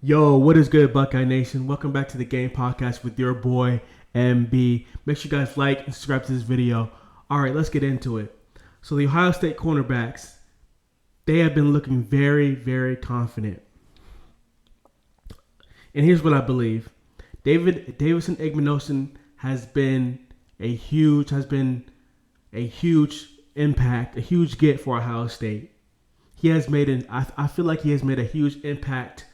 Yo, what is good, Buckeye Nation? Welcome back to the Game Podcast with your boy MB. Make sure you guys like and subscribe to this video. All right, let's get into it. So the Ohio State cornerbacks, they have been looking very, very confident. And here's what I believe: Davison Igbinosun has been a huge impact, a huge get for Ohio State. He has made I feel like he has made a huge impact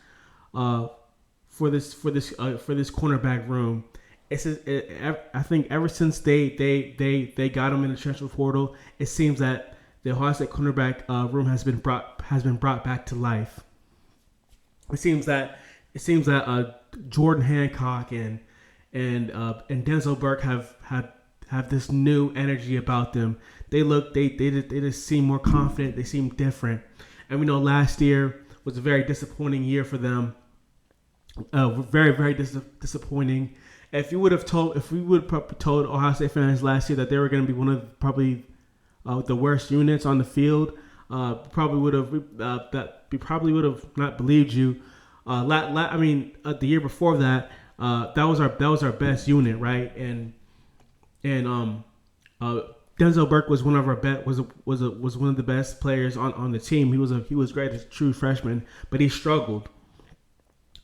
for this cornerback room. I think ever since they got him in the transfer portal, it seems that the Ohio State cornerback room has been brought back to life. It seems that Jordan Hancock and Denzel Burke have this new energy about them. They just seem more confident. They seem different. And we know last year was a very disappointing year for them. Very, very disappointing. If we would have told Ohio State fans last year that they were going to be one of probably the worst units on the field, we probably would have not believed you. The year before that, that was our best unit, right? And Denzel Burke was one of our was one of the best players on the team. He was great as a true freshman, but he struggled.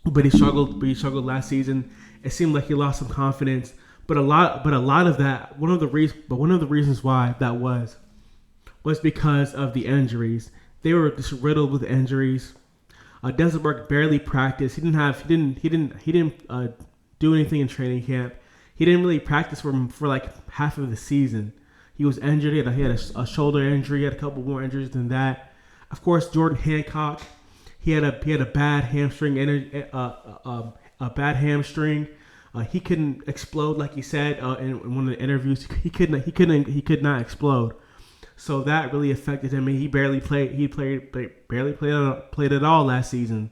But he struggled last season. It seemed like he lost some confidence. But a lot of that, one of the reasons why that was because of the injuries. They were just riddled with injuries. Denzel Burke barely practiced. He didn't do anything in training camp. He didn't really practice for like half of the season. He was injured. He had a shoulder injury. He had a couple more injuries than that. Of course, Jordan Hancock. He had a bad hamstring. A bad hamstring. He couldn't explode like he said in one of the interviews. He could not explode. So that really affected him, and he barely played. He barely played at all last season.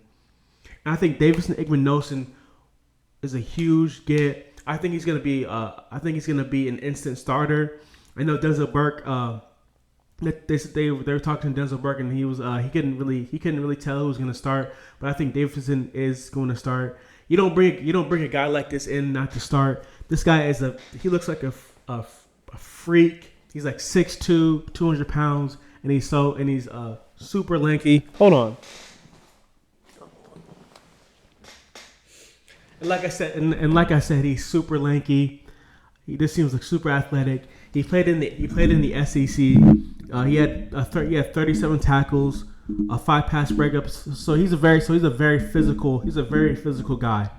And I think Davison Igbinosun is a huge get. I think he's gonna be an instant starter. I know Denzel Burke. They were talking to Denzel Burke, and he couldn't really tell who was going to start. But I think Davison is going to start. You don't bring a guy like this in not to start. This guy he looks like a freak. He's like 6'2", 200 pounds, and he's super lanky. Hold on. And like I said, he's super lanky. He just seems like super athletic. He played in the SEC. He had 37 tackles, 5 pass breakups. So he's a very physical guy.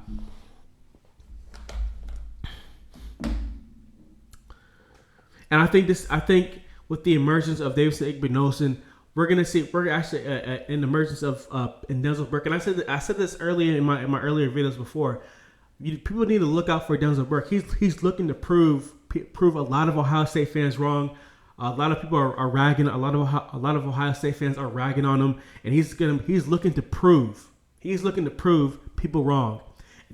And I think with the emergence of Davison Igbinosun, we're actually an emergence of in Denzel Burke. And I said this earlier in my earlier videos before. People need to look out for Denzel Burke. He's looking to prove a lot of Ohio State fans wrong. A lot of people are ragging. A lot of Ohio State fans are ragging on him, and he's looking to prove people wrong.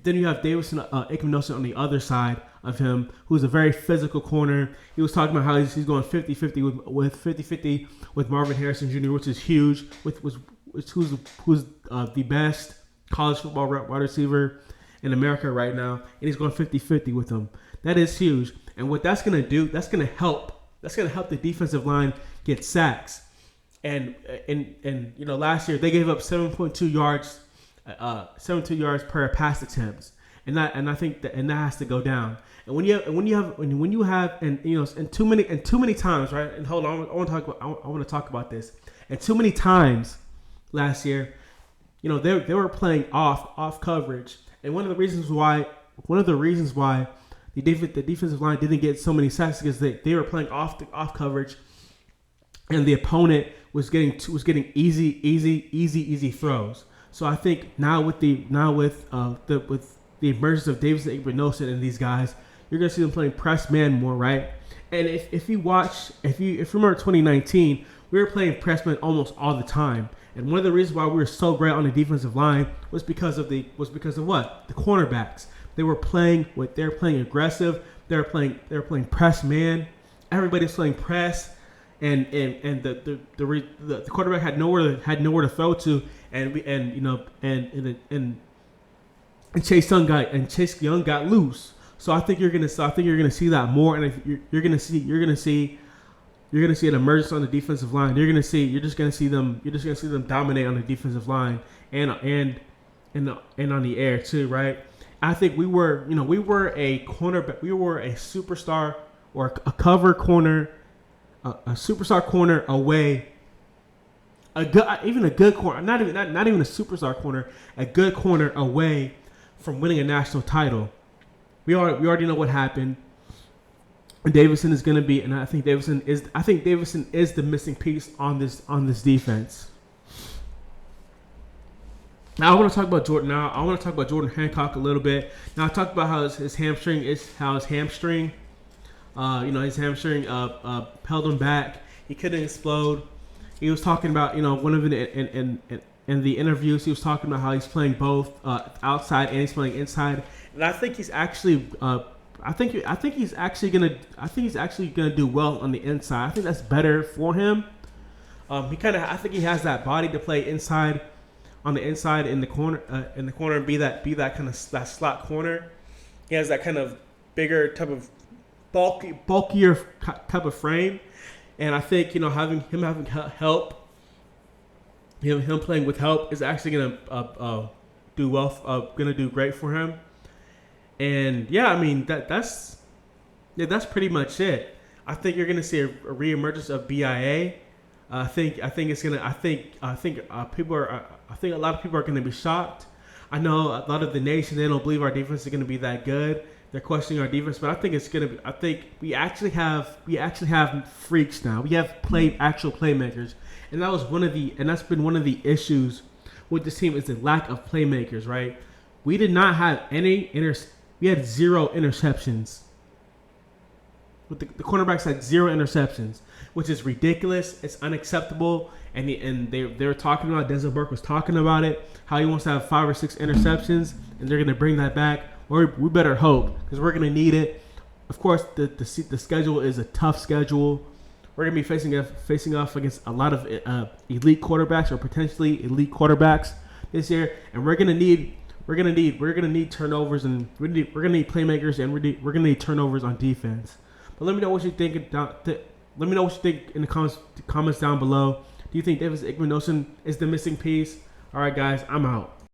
Then you have Davison Igbinosun on the other side of him, who's a very physical corner. He was talking about how he's going 50-50 with Marvin Harrison Jr., which is huge. Who's the best college football wide receiver in America right now, and he's going 50-50 with him. That is huge. And what that's going to do, that's going to help the defensive line get sacks. And last year they gave up 7.2 yards per pass attempts. And I think that has to go down. And when you have too many times, right? And hold on, I want to talk about this. And too many times last year, they were playing off coverage. And one of the reasons why the defensive line didn't get so many sacks because they were playing off coverage, and the opponent was getting easy throws. So I think now with the emergence of Davison Igbinosun and these guys, you're gonna see them playing press man more, right? And if you remember 2019, we were playing press man almost all the time. And one of the reasons why we were so great on the defensive line was because of what? The cornerbacks. They were playing aggressive. They were playing press man. Everybody's playing press, and the quarterback had nowhere to throw to, and and Chase Young got loose. So I think you're gonna see that more, and you're gonna see an emergence on the defensive line. You're just gonna see them dominate on the defensive line and on the air too, right? I think we were a cornerback, we were a superstar or a cover corner, a superstar corner away. A good corner, not even a superstar corner, a good corner away from winning a national title. We already know what happened. Davison is going to be, and I think Davison is the missing piece on this defense. Now I want to talk about Jordan Hancock a little bit. Now I talked about how his hamstring held him back. He couldn't explode. He was talking about one of in the interviews he was talking about how he's playing both outside and he's playing inside, and I think he's actually he's actually gonna do well on the inside. I think that's better for him. I think he has that body to play inside, on the inside in the corner and be that kind of that slot corner. He has that kind of bigger type of bulkier type of frame, and I think having help, him playing with help is actually gonna do well. Gonna do great for him. And yeah, I mean that's pretty much it. I think you're gonna see a reemergence of BIA. I think a lot of people are gonna be shocked. I know a lot of the nation, they don't believe our defense is gonna be that good. They're questioning our defense, but I think it's gonna be. I think we actually have freaks now. We have actual playmakers, and that's been one of the issues with this team is the lack of playmakers. Right? We did not have we had 0 interceptions. With the cornerbacks had 0 interceptions, which is ridiculous. It's unacceptable. And they were talking about, Denzel Burke was talking about it, how he wants to have 5 or 6 interceptions, and they're going to bring that back. Or we better hope, because we're going to need it. Of course, the schedule is a tough schedule. We're going to be facing off against a lot of elite quarterbacks or potentially elite quarterbacks this year, and we're going to need turnovers, and we're going to need playmakers, and we're going to need turnovers on defense. But let me know what you think. Let me know what you think in the comments down below. Do you think Davison Igbinosun is the missing piece? All right, guys, I'm out.